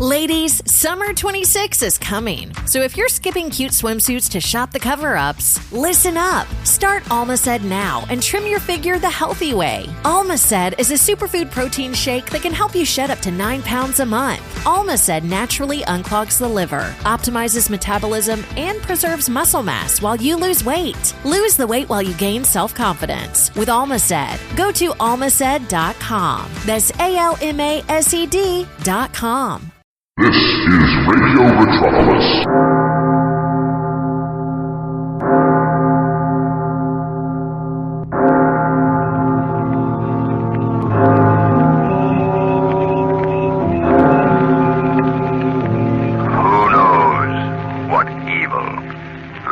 Ladies, summer 26 is coming. So if you're skipping cute swimsuits to shop the cover-ups, listen up. Start Almaced now and trim your figure the healthy way. Almaced is a superfood protein shake that can help you shed up to 9 pounds a month. Almaced naturally unclogs the liver, optimizes metabolism, and preserves muscle mass while you lose weight. Lose the weight while you gain self-confidence with Almaced. Go to almaced.com. That's ALMASED.com. This is Radio Metropolis. Who knows what evil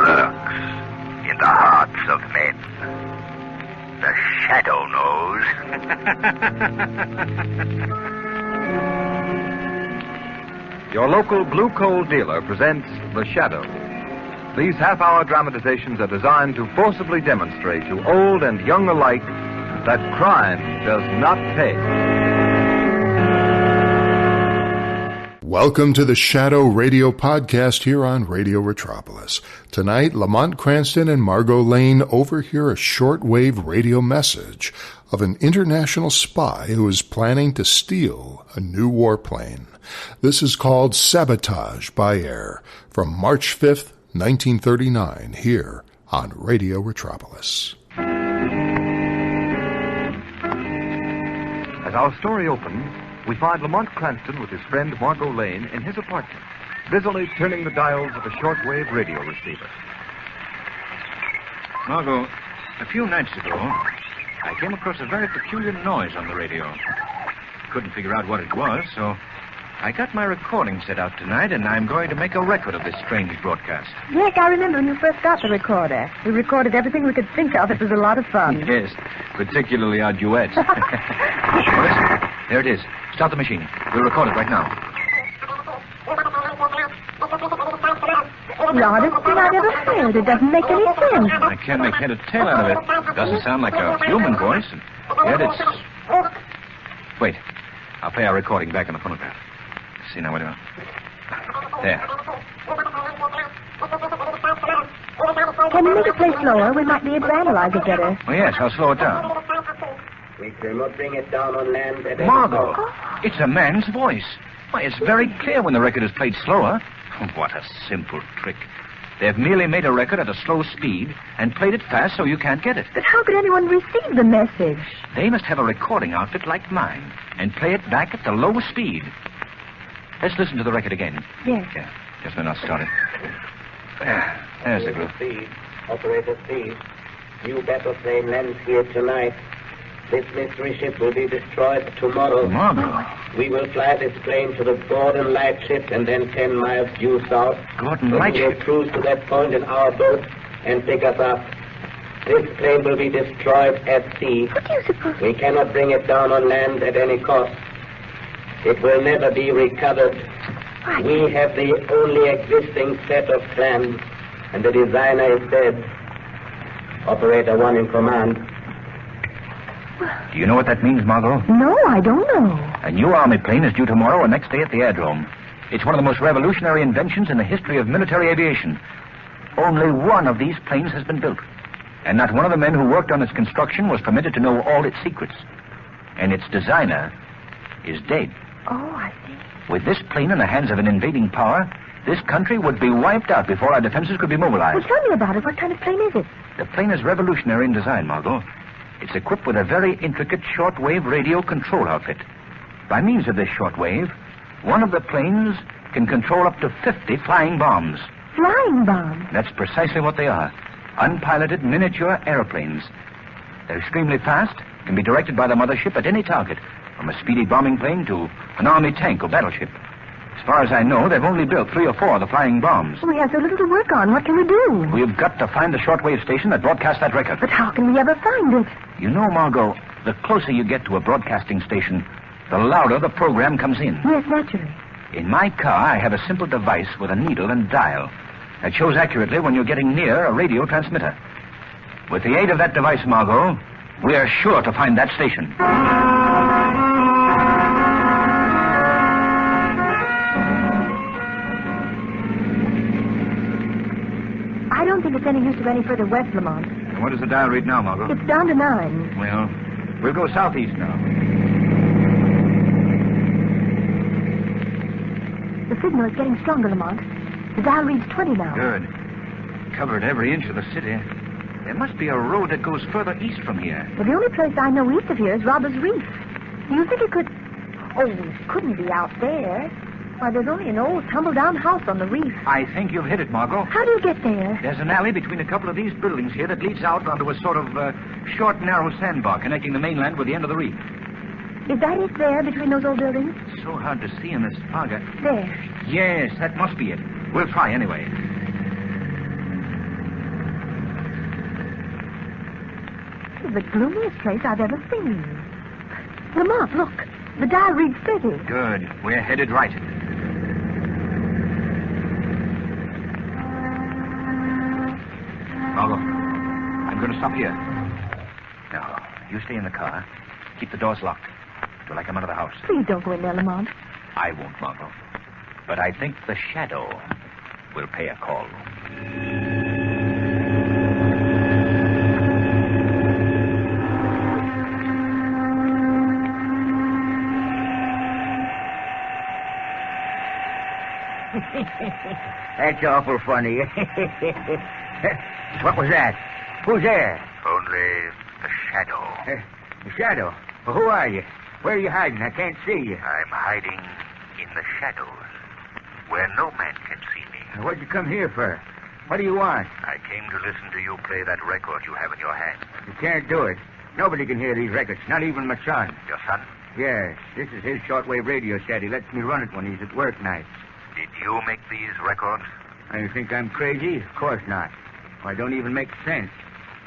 lurks in the hearts of men? The Shadow knows. Your local blue coal dealer presents The Shadow. These half-hour dramatizations are designed to forcibly demonstrate to old and young alike that crime does not pay. Welcome to the Shadow Radio Podcast here on Radio Metropolis. Tonight, Lamont, Cranston, and Margot Lane overhear a shortwave radio message of an international spy who is planning to steal a new warplane. This is called Sabotage by Air from March 5th, 1939, here on Radio Metropolis. As our story opens, we find Lamont Cranston with his friend Margot Lane in his apartment, busily turning the dials of a shortwave radio receiver. Margot, a few nights ago, I came across a very peculiar noise on the radio. Couldn't figure out what it was, so I got my recording set out tonight, and I'm going to make a record of this strange broadcast. Yes, I remember when you first got the recorder. We recorded everything we could think of. It was a lot of fun. Yes, particularly our duets. Well, listen, there it is. Start the machine. We'll record it right now. The oddest thing I've ever heard. It doesn't make any sense. I can't make head or tail out of it. Doesn't sound like a human voice, and yet it's... Wait. I'll play our recording back on the phonograph. See now, wait a minute. There. Can you make it play slower? We might be able to analyze it better. Oh, yes, I'll slow it down. We cannot bring it down on land at Margot, it's a man's voice. Why, it's very clear when the record is played slower. What a simple trick. They've merely made a record at a slow speed and played it fast so you can't get it. But how could anyone receive the message? They must have a recording outfit like mine and play it back at the low speed. Let's listen to the record again. Yes. Yeah, just a minute, I'll start it. There's the group. Speed. Operator Speed. New battle plane lands here tonight. This mystery ship will be destroyed tomorrow. Margot. We will fly this plane to the Gordon Lightship and then 10 miles due south. Gordon We Lightship? will cruise to that point in our boat and pick us up. This plane will be destroyed at sea. What do you suppose? We cannot bring it down on land at any cost. It will never be recovered. We have the only existing set of plans, and the designer is dead. Operator one in command. Do you know what that means, Margot? No, I don't know. A new army plane is due tomorrow or next day at the aerodrome. It's one of the most revolutionary inventions in the history of military aviation. Only one of these planes has been built, and not one of the men who worked on its construction was permitted to know all its secrets. And its designer is dead. Oh, I see. With this plane in the hands of an invading power, this country would be wiped out before our defenses could be mobilized. Well, tell me about it. What kind of plane is it? The plane is revolutionary in design, Margot. It's equipped with a very intricate shortwave radio control outfit. By means of this shortwave, one of the planes can control up to 50 flying bombs. Flying bombs? That's precisely what they are. Unpiloted miniature airplanes. They're extremely fast, can be directed by the mothership at any target, from a speedy bombing plane to an army tank or battleship. As far as I know, they've only built 3 or 4 of the flying bombs. We have so little to work on. What can we do? We've got to find the shortwave station that broadcast that record. But how can we ever find it? You know, Margot, the closer you get to a broadcasting station, the louder the program comes in. Yes, naturally. In my car, I have a simple device with a needle and dial that shows accurately when you're getting near a radio transmitter. With the aid of that device, Margot, we are sure to find that station. think it's any use to go any further west, Lamont. And what does the dial read now, Margot? It's down to 9. Well, we'll go southeast now. The signal is getting stronger, Lamont. The dial reads 20 now. Good. Covered every inch of the city. There must be a road that goes further east from here. Well, the only place I know east of here is Robbers Reef. Do you think it could... Oh, it couldn't be out there. Why, there's only an old tumble-down house on the reef. I think you've hit it, Margot. How do you get there? There's an alley between a couple of these buildings here that leads out onto a sort of short, narrow sandbar connecting the mainland with the end of the reef. Is that it there between those old buildings? So hard to see in this fog. There. Yes, that must be it. We'll try anyway. This is the gloomiest place I've ever seen. Lamont, look. The dial reads 30. Good. We're headed right. Margot, I'm going to stop here. Now, you stay in the car. Keep the doors locked till I come out of the house. Please don't go in there, Lamont. I won't, Margot. But I think the shadow will pay a call. That's awful funny. What was that? Who's there? Only the shadow. The shadow. Well, who are you? Where are you hiding? I can't see you. I'm hiding in the shadows, where no man can see me. What'd you come here for? What do you want? I came to listen to you play that record you have in your hand. You can't do it. Nobody can hear these records, not even my son. Your son? Yes, this is his shortwave radio set. He lets me run it when he's at work nights. Did you make these records? You think I'm crazy? Of course not. Well, I don't even make sense.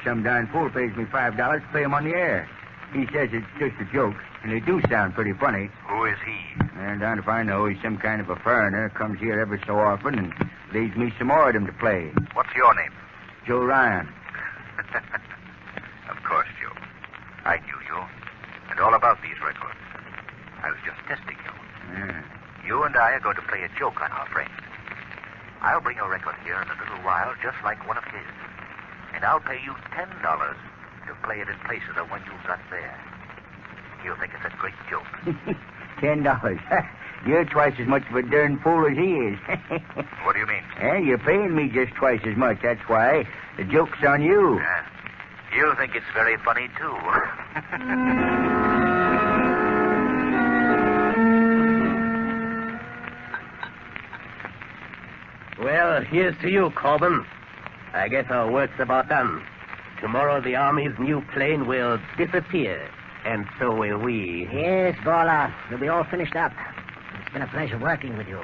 Some darn fool pays me $5 to play them on the air. He says it's just a joke, and they do sound pretty funny. Who is he? And down if I know, he's some kind of a foreigner, comes here every so often and leaves me some more of them to play. What's your name? Joe Ryan. Of course, Joe. I knew you, and all about these records. I was just testing you. Yeah. You and I are going to play a joke on our friend. I'll bring a record here in a little while, just like one of his. And I'll pay you $10 to play it in place of the one you've got there. He'll think it's a great joke. $10. You're twice as much of a darn fool as he is. What do you mean? You're paying me just twice as much. That's why. The joke's on you. Yeah. He'll think it's very funny, too. Well, here's to you, Corbin. I guess our work's about done. Tomorrow the Army's new plane will disappear, and so will we. Yes, Balla. We'll be all finished up. It's been a pleasure working with you.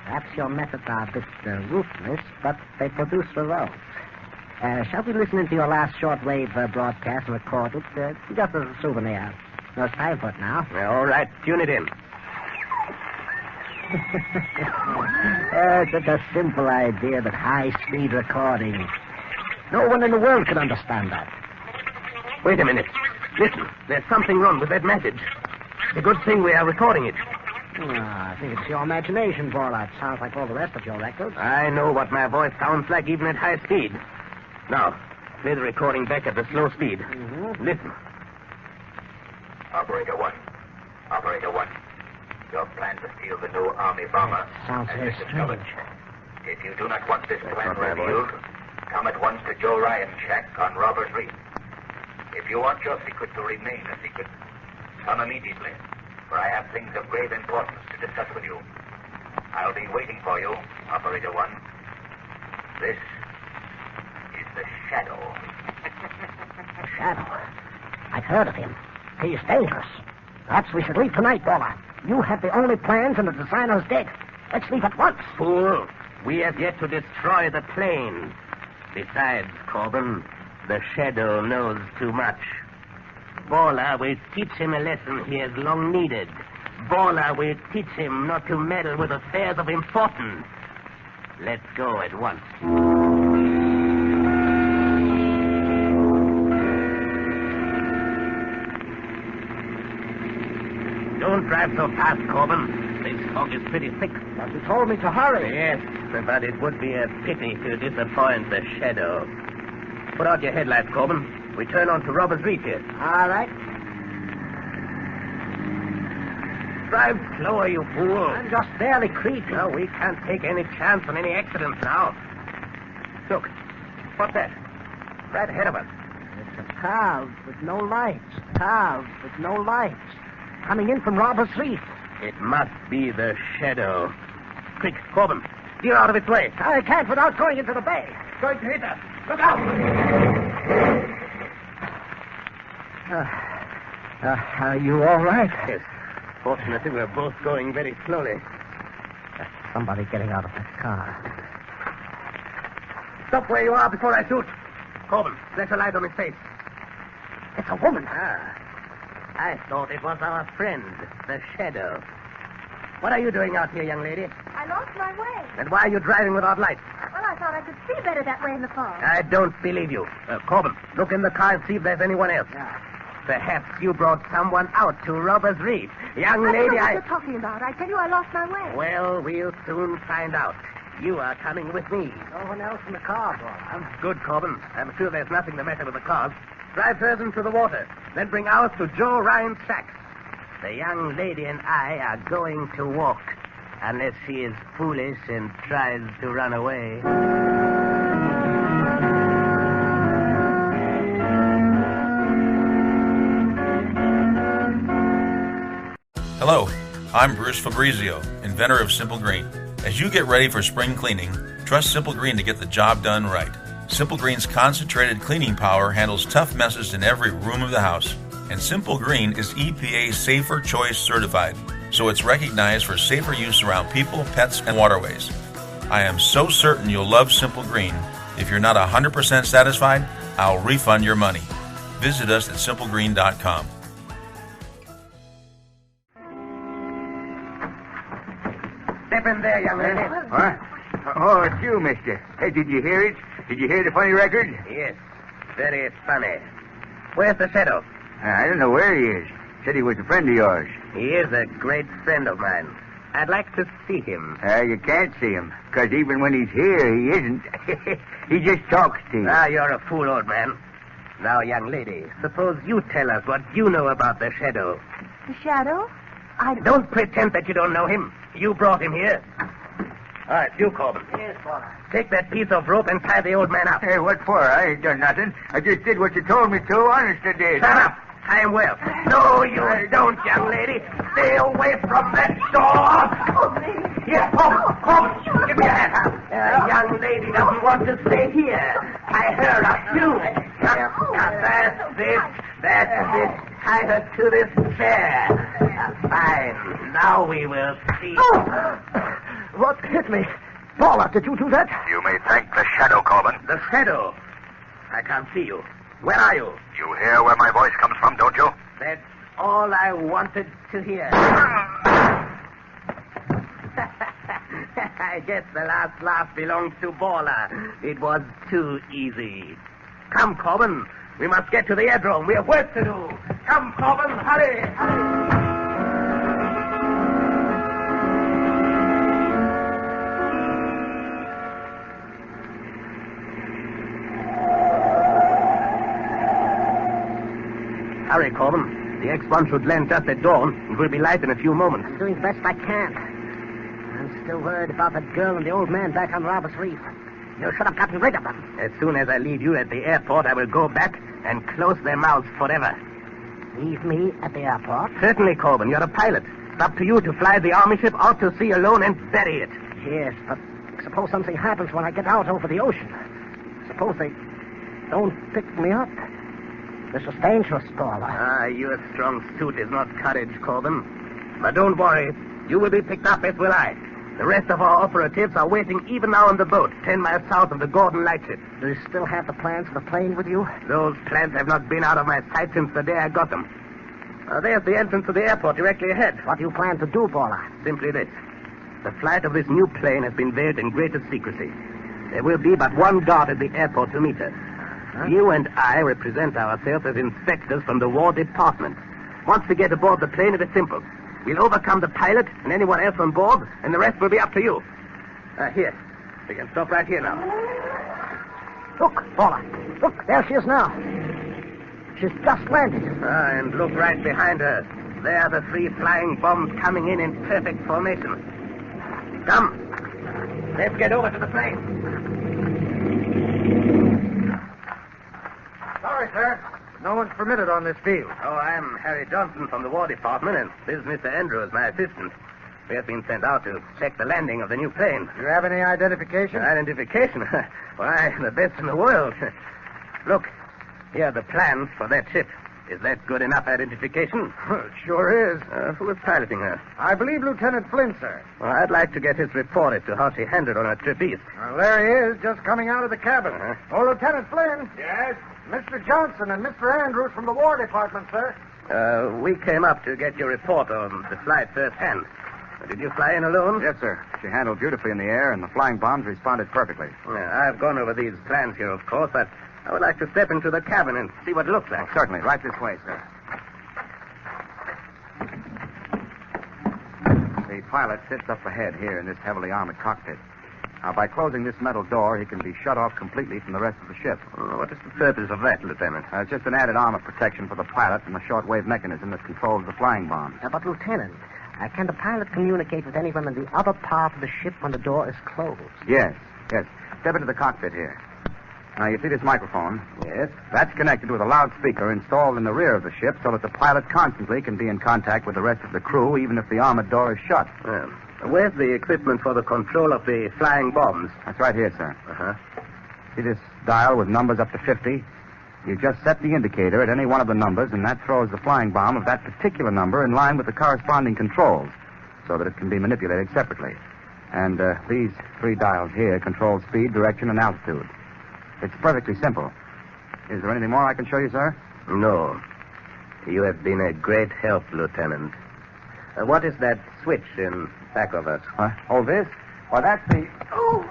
Perhaps your methods are a bit ruthless, but they produce results. Shall we listen into your last shortwave broadcast and record it? Just as a souvenir. No, it's time for it now. Well, all right, tune it in. Such a simple idea, but high-speed recording. No one in the world can understand that. Wait a minute. Listen, there's something wrong with that message. It's a good thing we are recording it. I think it's your imagination, Balla. It sounds like all the rest of your records. I know what my voice sounds like even at high speed. Now, play the recording back at the slow speed. Mm-hmm. Listen. Operator 1. Operator 1. Your plan to steal the new Army bomber Sounds has very been discovered. strange. If you do not want this plan not my revealed, come at once to Joe Ryan's shack on Robbers Reef. If you want your secret to remain a secret, come immediately, for I have things of grave importance to discuss with you. I'll be waiting for you, Operator 1. This is the Shadow. Shadow? I've heard of him. He's dangerous. Perhaps we should leave tonight, Balla. You have the only plans and the designer's dead. Let's leave at once. Fool, we have yet to destroy the plane. Besides, Corbin, the Shadow knows too much. Balla will teach him a lesson he has long needed. Balla will teach him not to meddle with affairs of importance. Let's go at once. Don't drive so fast, Corbin. This fog is pretty thick. But you told me to hurry. Yes, but it would be a pity to disappoint the shadow. Put out your headlights, Corbin. We turn on to Robbers Reef here. All right. Drive slower, you fool. I'm just barely creeping. No, we can't take any chance on any accidents now. Look, what's that? Right ahead of us. It's a car with no lights. Car with no lights. Coming in from Robbers Reef. It must be the shadow. Quick, Corbin, steer out of its way. I can't without going into the bay. It's going to hit us. Look out! Are you all right? Yes. Fortunately, we're both going very slowly. That's somebody getting out of that car. Stop where you are before I shoot. Corbin, flash a light on his face. It's a woman. I thought it was our friend, the shadow. What are you doing out here, young lady? I lost my way. And why are you driving without lights? Well, I thought I could see better that way in the fog. I don't believe you. Corbin, look in the car and see if there's anyone else. Yeah. Perhaps you brought someone out to Robbers Reef. Young I don't lady, know what you're talking about. I tell you, I lost my way. Well, we'll soon find out. You are coming with me. No one else in the car, boy. Good, Corbin. I'm sure there's nothing the matter with the cars. Drive hers into the water. Then bring ours to Joe Ryan's shack. The young lady and I are going to walk. Unless she is foolish and tries to run away. Hello, I'm Bruce Fabrizio, inventor of Simple Green. As you get ready for spring cleaning, trust Simple Green to get the job done right. Simple Green's concentrated cleaning power handles tough messes in every room of the house. And Simple Green is EPA Safer Choice certified, so it's recognized for safer use around people, pets, and waterways. I am so certain you'll love Simple Green. If you're not 100% satisfied, I'll refund your money. Visit us at simplegreen.com. Step in there, young lady. What? Oh, it's you, mister. Hey, did you hear it? Did you hear the funny record? Yes, very funny. Where's the shadow? I don't know where he is. Said he was a friend of yours. He is a great friend of mine. I'd like to see him. You can't see him, because even when he's here, he isn't. He just talks to you. You're a fool, old man. Now, young lady, suppose you tell us what you know about the shadow. The shadow? Don't pretend that you don't know him. You brought him here. All right, you, Corbin. Yes, boy. Take that piece of rope and tie the old man up. Hey, what for? I ain't done nothing. I just did what you told me to. Honest, I did. Shut up. Tie him well. No, you don't, young lady. Stay away from that door. Here, Corbin. Give me a hand. The young lady doesn't want to stay here. Tie her up, too. That's it. Tie her to this chair. Fine. Now we will see. What hit me? Paula, did you do that? You may thank the shadow, Corbin. The shadow? I can't see you. Where are you? You hear where my voice comes from, don't you? That's all I wanted to hear. I guess the last laugh belongs to Balla. It was too easy. Come, Corbin. We must get to the aerodrome. We have work to do. Come, Corbin. Hurry. Hurry, Corbin. The X-1 should land just at dawn. It will be light in a few moments. I'm doing the best I can. I'm still worried about that girl and the old man back on Robbers Reef. You should have gotten rid of them. As soon as I leave you at the airport, I will go back and close their mouths forever. Leave me at the airport? Certainly, Corbin. You're a pilot. It's up to you to fly the army ship out to sea alone and bury it. Yes, but suppose something happens when I get out over the ocean. Suppose they don't pick me up. This is dangerous, Paula. Your strong suit is not courage, Corbin. But don't worry. You will be picked up, as will I. The rest of our operatives are waiting even now on the boat, 10 miles south of the Gordon Lightship. Do you still have the plans for the plane with you? Those plans have not been out of my sight since the day I got them. There's the entrance to the airport directly ahead. What do you plan to do, Paula? Simply this. The flight of this new plane has been veiled in greatest secrecy. There will be but one guard at the airport to meet us. Huh? You and I represent ourselves as inspectors from the War Department. Once we get aboard the plane, it is simple. We'll overcome the pilot and anyone else on board, and the rest will be up to you. Here. We can stop right here now. Look, Paula. Look, there she is now. She's just landed. And look right behind her. There are the 3 flying bombs coming in perfect formation. Come. Let's get over to the plane. Sorry, sir. No one's permitted on this field. Oh, I'm Harry Johnson from the War Department, and this is Mr. Andrews, my assistant. We have been sent out to check the landing of the new plane. Do you have any identification? Identification? Why, the best in the world. Look, here are the plans for that ship. Is that good enough identification? It sure is. Who is piloting her? I believe Lieutenant Flynn, sir. Well, I'd like to get his report as to how she handled on her trip east. Well, there he is, just coming out of the cabin. Oh, Lieutenant Flynn. Yes? Mr. Johnson and Mr. Andrews from the War Department, sir. We came up to get your report on the flight firsthand. Did you fly in alone? Yes, sir. She handled beautifully in the air, and the flying bombs responded perfectly. I've gone over these plans here, of course, but I would like to step into the cabin and see what it looks like. Certainly. Right this way, sir. The pilot sits up ahead here in this heavily armored cockpit. Now, by closing this metal door, he can be shut off completely from the rest of the ship. What is the purpose of that, Lieutenant? It's just an added armor protection for the pilot and the shortwave mechanism that controls the flying bombs. But, Lieutenant, can the pilot communicate with anyone in the other part of the ship when the door is closed? Yes. Step into the cockpit here. Now, you see this microphone? Yes. That's connected with a loudspeaker installed in the rear of the ship so that the pilot constantly can be in contact with the rest of the crew, even if the armored door is shut. Where's the equipment for the control of the flying bombs? That's right here, sir. Uh-huh. See this dial with numbers up to 50? You just set the indicator at any one of the numbers, and that throws the flying bomb of that particular number in line with the corresponding controls so that it can be manipulated separately. And these 3 dials here control speed, direction, and altitude. It's perfectly simple. Is there anything more I can show you, sir? No. You have been a great help, Lieutenant. What is that switch in back of us? Oh, this? Well, that's the... Oh!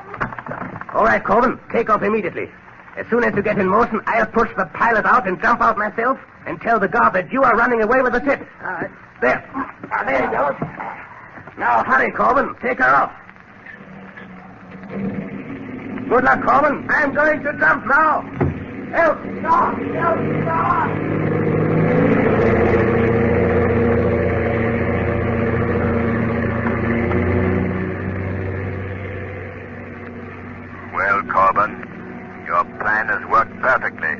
All right, Corbin, take off immediately. As soon as you get in motion, I'll push the pilot out and jump out myself and tell the guard that you are running away with the ship. There. There he goes. Now, hurry, Corbin. Take her off. Good luck, Corbin. I'm going to jump now. Help! Stop! Help! Stop! Well, Corbin, your plan has worked perfectly.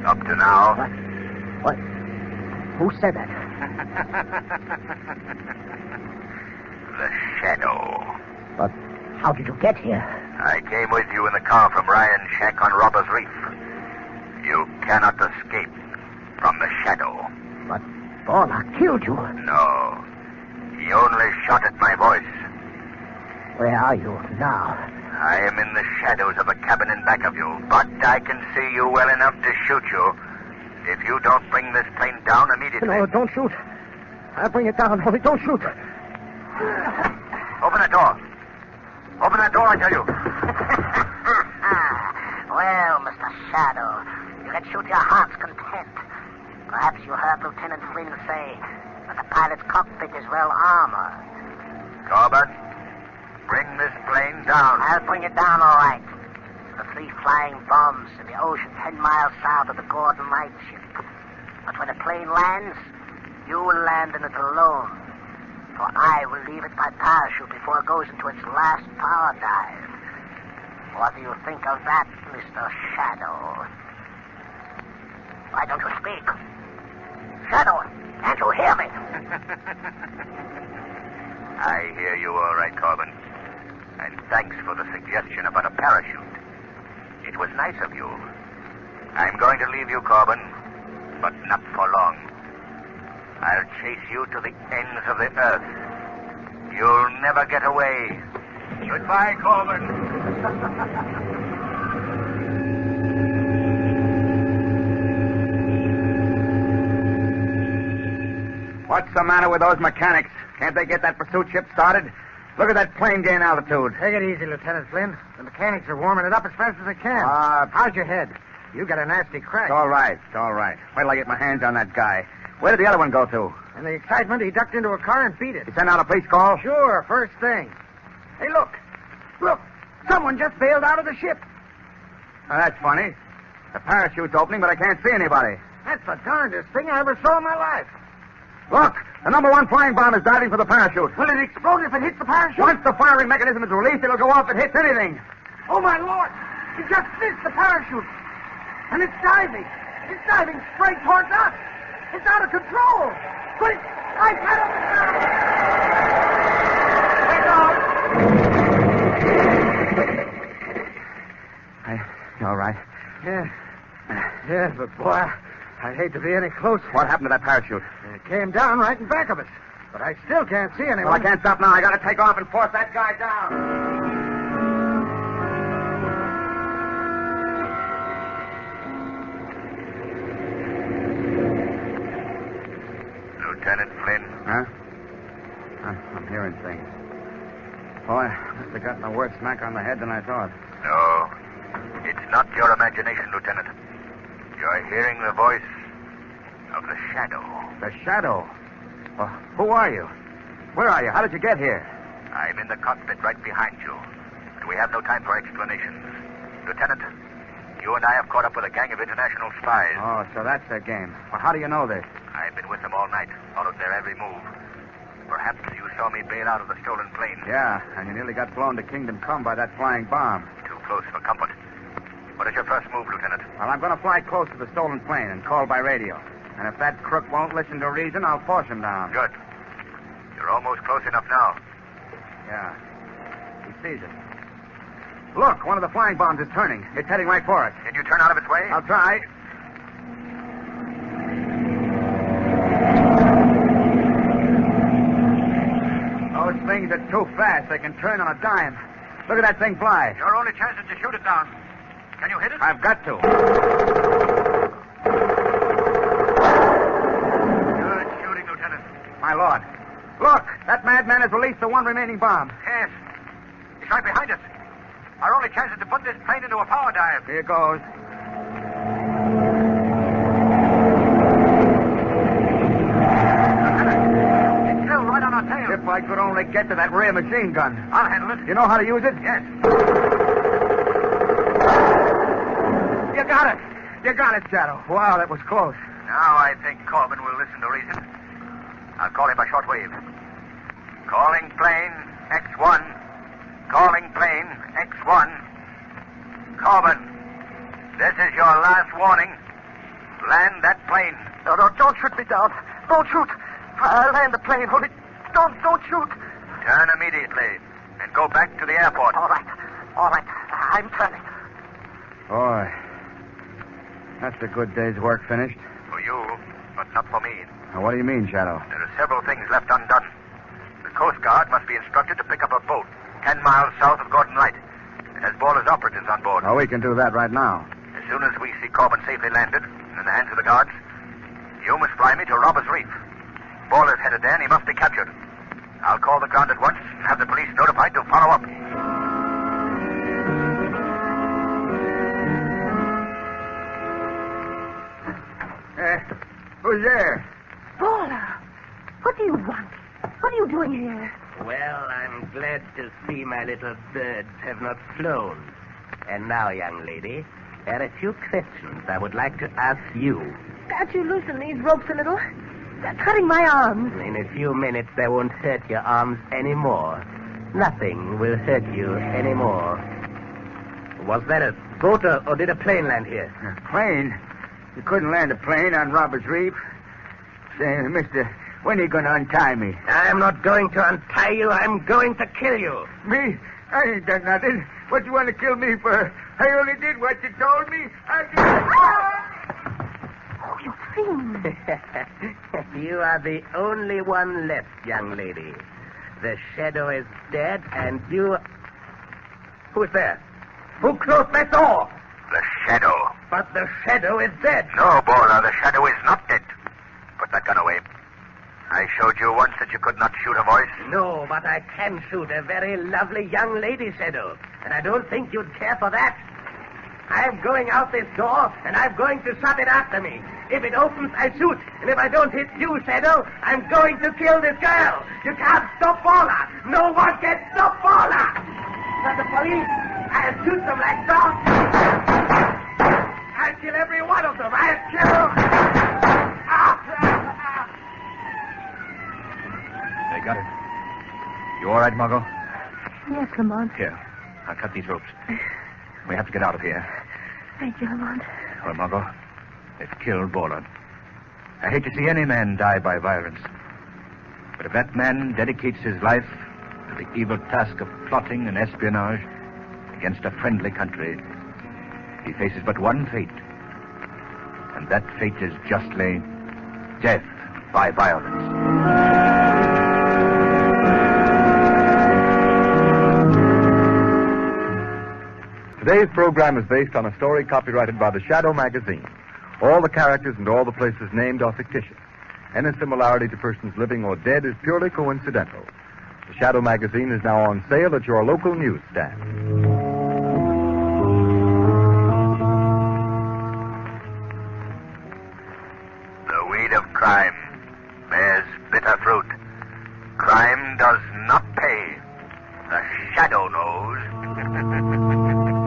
Up to now. What? Who said that? The Shadow. But how did you get here? I came with you in the car from Ryan's shack on Robbers Reef. You cannot escape from the Shadow. But Paula killed you. No. He only shot at my voice. Where are you now? I am in the shadows of a cabin in back of you, but I can see you well enough to shoot you if you don't bring this plane down immediately. No, don't shoot. I'll bring it down. Only don't shoot. Open the door. Open that door, I tell you. Well, Mr. Shadow, you can shoot your heart's content. Perhaps you heard Lieutenant Flynn say that the pilot's cockpit is well armored. Corbin, bring this plane down. I'll bring it down all right. The 3 flying bombs in the ocean 10 miles south of the Gordon Lightship. But when the plane lands, you will land in it alone. For I will leave it by parachute before it goes into its last power dive. What do you think of that, Mr. Shadow? Why don't you speak? Shadow, can't you hear me? I hear you all right, Corbin. And thanks for the suggestion about a parachute. It was nice of you. I'm going to leave you, Corbin, but not for long. I'll chase you to the ends of the earth. You'll never get away. Goodbye, Corbin. What's the matter with those mechanics? Can't they get that pursuit ship started? Look at that plane gain altitude. Take it easy, Lieutenant Flynn. The mechanics are warming it up as fast as they can. How's your head? You got a nasty crack. It's all right. Wait till I get my hands on that guy. Where did the other one go to? In the excitement, he ducked into a car and beat it. You sent out a police call? Sure, first thing. Hey, look. Look. Someone just bailed out of the ship. Oh, that's funny. The parachute's opening, but I can't see anybody. That's the darndest thing I ever saw in my life. Look, the number 1 flying bomb is diving for the parachute. Will it explode if it hits the parachute? Once the firing mechanism is released, it'll go off if it hits anything. Oh, my Lord. It just missed the parachute. And it's diving. It's diving straight towards us. It's out of control. Quick! I cannot... You all right? Yeah, but boy, I hate to be any closer. What happened to that parachute? It came down right in back of us. But I still can't see anyone. Well, I can't stop now. I gotta take off and force that guy down. Lieutenant Flynn? Huh? I'm hearing things. Boy, must have gotten a worse smack on the head than I thought. No. It's not your imagination, Lieutenant. You're hearing the voice of the Shadow. The Shadow? Well, who are you? Where are you? How did you get here? I'm in the cockpit right behind you. And we have no time for explanations. Lieutenant, you and I have caught up with a gang of international spies. Oh, so that's their game. Well, how do you know this? I've been with them all night, followed their every move. Perhaps you saw me bail out of the stolen plane. Yeah, and you nearly got blown to Kingdom Come by that flying bomb. Too close for comfort. What is your first move, Lieutenant? Well, I'm going to fly close to the stolen plane and call by radio. And if that crook won't listen to reason, I'll force him down. Good. You're almost close enough now. Yeah. He sees it. Look, one of the flying bombs is turning. It's heading right for us. Can you turn out of its way? I'll try. Those things are too fast. They can turn on a dime. Look at that thing fly. Your only chance is to shoot it down. Can you hit it? I've got to. Good shooting, Lieutenant. My lord. Look, that madman has released the one remaining bomb. Yes. He's right behind us. Our only chance is to put this plane into a power dive. Here goes. It's still right on our tail. If I could only get to that rear machine gun. I'll handle it. You know how to use it? Yes. You got it. You got it, Shadow. Wow, that was close. Now I think Corbin will listen to reason. I'll call him by shortwave. Calling plane X1. Calling plane X1. Corbin, this is your last warning. Land that plane. No, don't shoot me down. Don't shoot. I'll land the plane. Only don't shoot. Turn immediately and go back to the airport. All right. I'm turning. Boy, that's a good day's work finished. For you, but not for me. Now, what do you mean, Shadow? There are several things left undone. The Coast Guard must be instructed to pick up a boat 10 miles south of Gordon Light. It has Baller's operatives on board. Oh, we can do that right now. As soon as we see Corbin safely landed and in the hands of the guards, you must fly me to Robbers Reef. Baller's headed there and he must be captured. I'll call the ground at once and have the police notified to follow up. Who's there? Baller, what do you want? What are you doing here? Well, I'm glad to see my little birds have not flown. And now, young lady, there are a few questions I would like to ask you. Can't you loosen these ropes a little? They're cutting my arms. In a few minutes, they won't hurt your arms anymore. Nothing will hurt you anymore. Was that a boat or did a plane land here? A plane? You couldn't land a plane on Robbers Reef. Say, mister, when are you going to untie me? I'm not going to untie you. I'm going to kill you. Me? I ain't done nothing. What you want to kill me for? I only did what you told me. Oh, you fiend. You are the only one left, young lady. The Shadow is dead, and you... Who's there? Who closed that door? The Shadow. But the Shadow is dead. No, Baller, the Shadow is not dead. Put that gun away. I showed you once that you could not shoot a voice. No, but I can shoot a very lovely young lady, Shadow. And I don't think you'd care for that. I'm going out this door, and I'm going to shut it after me. If it opens, I shoot. And if I don't hit you, Shadow, I'm going to kill this girl. You can't stop Paula. No one can stop Paula. But the police, I'll shoot them like dogs. I'll kill every one of them. I'll kill... They got it. You all right, Margot? Yes, Lamont. Here, I'll cut these ropes. We have to get out of here. Thank you, Lamont. Well, Margot, they've killed Borland. I hate to see any man die by violence. But if that man dedicates his life to the evil task of plotting and espionage against a friendly country, he faces but one fate. And that fate is justly death by violence. Today's program is based on a story copyrighted by the Shadow magazine. All the characters and all the places named are fictitious. Any similarity to persons living or dead is purely coincidental. The Shadow magazine is now on sale at your local newsstand. The weed of crime bears bitter fruit. Crime does not pay. The Shadow knows.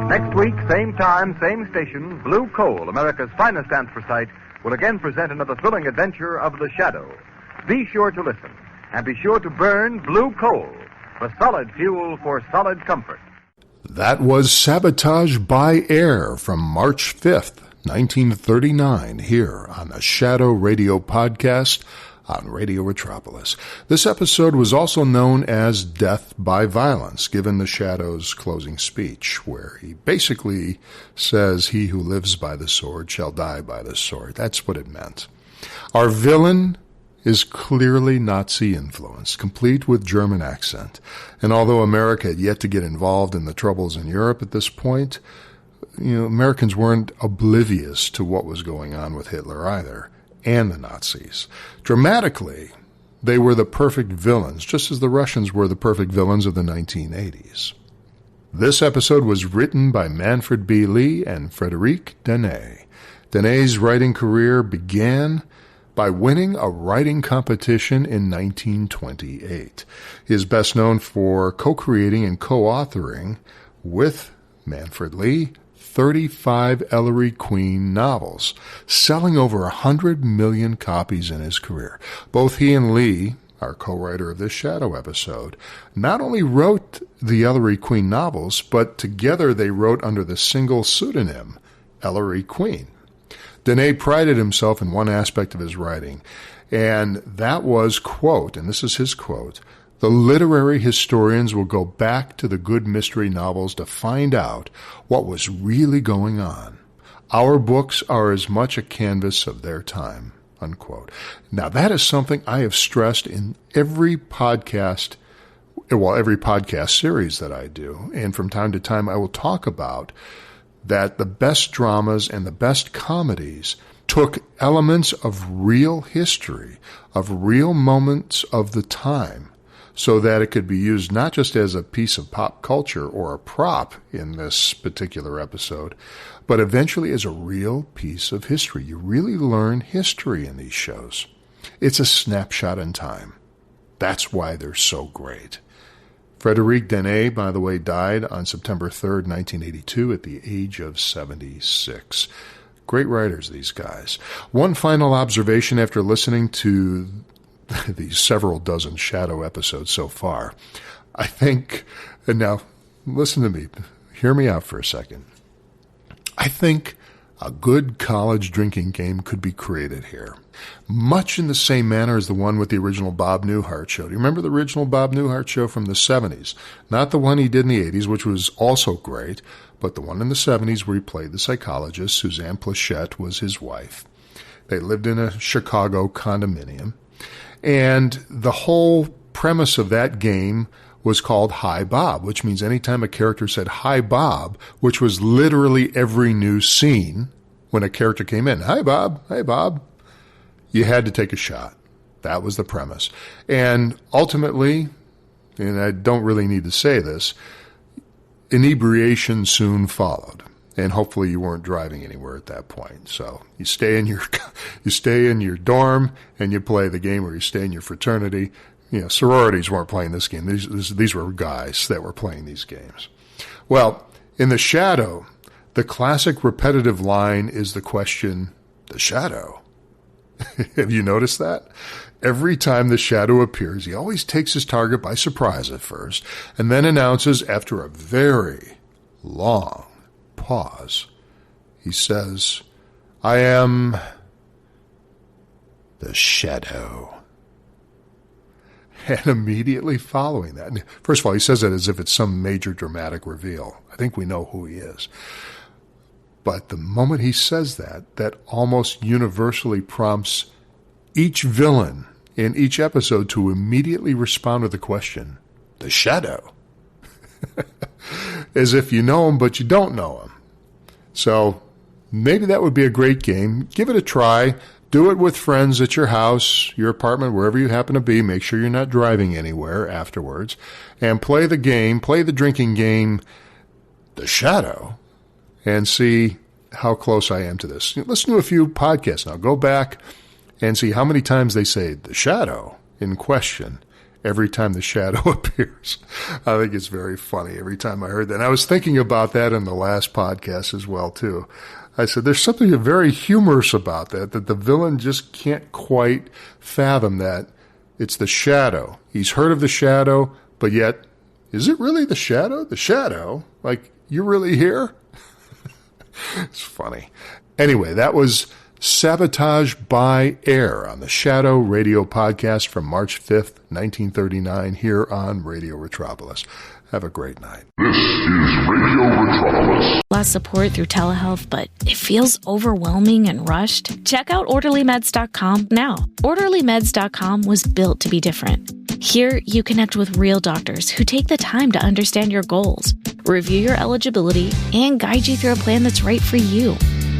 Next week, same time, same station, Blue Coal, America's finest anthracite, will again present another thrilling adventure of the Shadow. Be sure to listen, and be sure to burn Blue Coal, the solid fuel for solid comfort. That was Sabotage by Air from March 5th, 1939, here on the Shadow Radio Podcast on Radio Metropolis. This episode was also known as Death by Violence, given the Shadow's closing speech, where he basically says, "He who lives by the sword shall die by the sword." That's what it meant. Our villain is clearly Nazi-influenced, complete with German accent. And although America had yet to get involved in the troubles in Europe at this point, Americans weren't oblivious to what was going on with Hitler either, and the Nazis. Dramatically, they were the perfect villains, just as the Russians were the perfect villains of the 1980s. This episode was written by Manfred B. Lee and Frederic Denay. Denay's writing career began by winning a writing competition in 1928. He is best known for co-creating and co-authoring with Manfred Lee 35 Ellery Queen novels, selling over 100 million copies in his career. Both he and Lee, our co-writer of this Shadow episode, not only wrote the Ellery Queen novels, but together they wrote under the single pseudonym, Ellery Queen. Denay prided himself in one aspect of his writing, and that was, quote, and this is his quote, "The literary historians will go back to the good mystery novels to find out what was really going on. Our books are as much a canvas of their time," unquote. Now, that is something I have stressed in every podcast series that I do, and from time to time I will talk about that the best dramas and the best comedies took elements of real history, of real moments of the time, so that it could be used not just as a piece of pop culture or a prop in this particular episode, but eventually as a real piece of history. You really learn history in these shows. It's a snapshot in time. That's why they're so great. Frederic Denay, by the way, died on September 3rd, 1982 at the age of 76. Great writers, these guys. One final observation after listening to these several dozen Shadow episodes so far. I think, and now listen to me, hear me out for a second. I think a good college drinking game could be created here, much in the same manner as the one with the original Bob Newhart show. Do you remember the original Bob Newhart show from the 70s? Not the one he did in the 80s, which was also great, but the one in the 70s where he played the psychologist. Suzanne Plachette was his wife. They lived in a Chicago condominium. And the whole premise of that game was called Hi Bob, which means anytime a character said Hi Bob, which was literally every new scene when a character came in, Hi Bob, hey Bob, you had to take a shot. That was the premise. And ultimately, and I don't really need to say this, inebriation soon followed. And hopefully you weren't driving anywhere at that point. So you stay in your dorm and you play the game, or you stay in your fraternity. Sororities weren't playing this game. These were guys that were playing these games. Well, in The Shadow, the classic repetitive line is the question, the shadow. Have you noticed that? Every time the shadow appears, he always takes his target by surprise at first, and then announces after a very long pause, he says, I am the shadow. And immediately following that, first of all, he says it as if it's some major dramatic reveal. I think we know who he is. But the moment he says that, that almost universally prompts each villain in each episode to immediately respond with the question, the shadow. As if you know him, but you don't know him. So maybe that would be a great game. Give it a try. Do it with friends at your house, your apartment, wherever you happen to be. Make sure you're not driving anywhere afterwards. And play the drinking game, The Shadow, and see how close I am to this. Listen to a few podcasts now. Go back and see how many times they say the shadow in question every time the shadow appears. I think it's very funny every time I heard that. And I was thinking about that in the last podcast as well, too. I said, there's something very humorous about that the villain just can't quite fathom that it's the shadow. He's heard of the shadow, but yet, is it really the shadow? The shadow? Like, you're really here? It's funny. Anyway, that was Sabotage by Air on the Shadow Radio podcast from March 5th, 1939, here on Radio Retropolis. Have a great night. This is Radio Retropolis. Lost support through telehealth, but it feels overwhelming and rushed? Check out OrderlyMeds.com now. OrderlyMeds.com was built to be different. Here, you connect with real doctors who take the time to understand your goals, review your eligibility, and guide you through a plan that's right for you.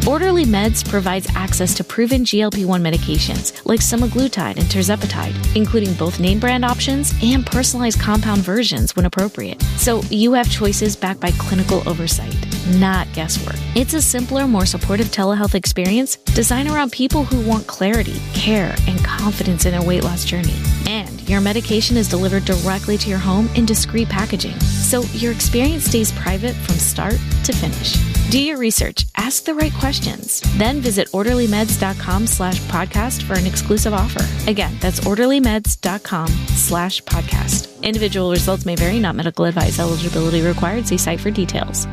Orderly Meds provides access to proven GLP-1 medications like semaglutide and tirzepatide, including both name brand options and personalized compound versions when appropriate. So you have choices backed by clinical oversight, not guesswork. It's a simpler, more supportive telehealth experience designed around people who want clarity, care, and confidence in their weight loss journey. And your medication is delivered directly to your home in discreet packaging, so your experience stays private from start to finish. Do your research, ask the right questions, then visit orderlymeds.com/podcast for an exclusive offer. Again, that's orderlymeds.com/podcast. Individual results may vary, not medical advice. Eligibility required. See site for details.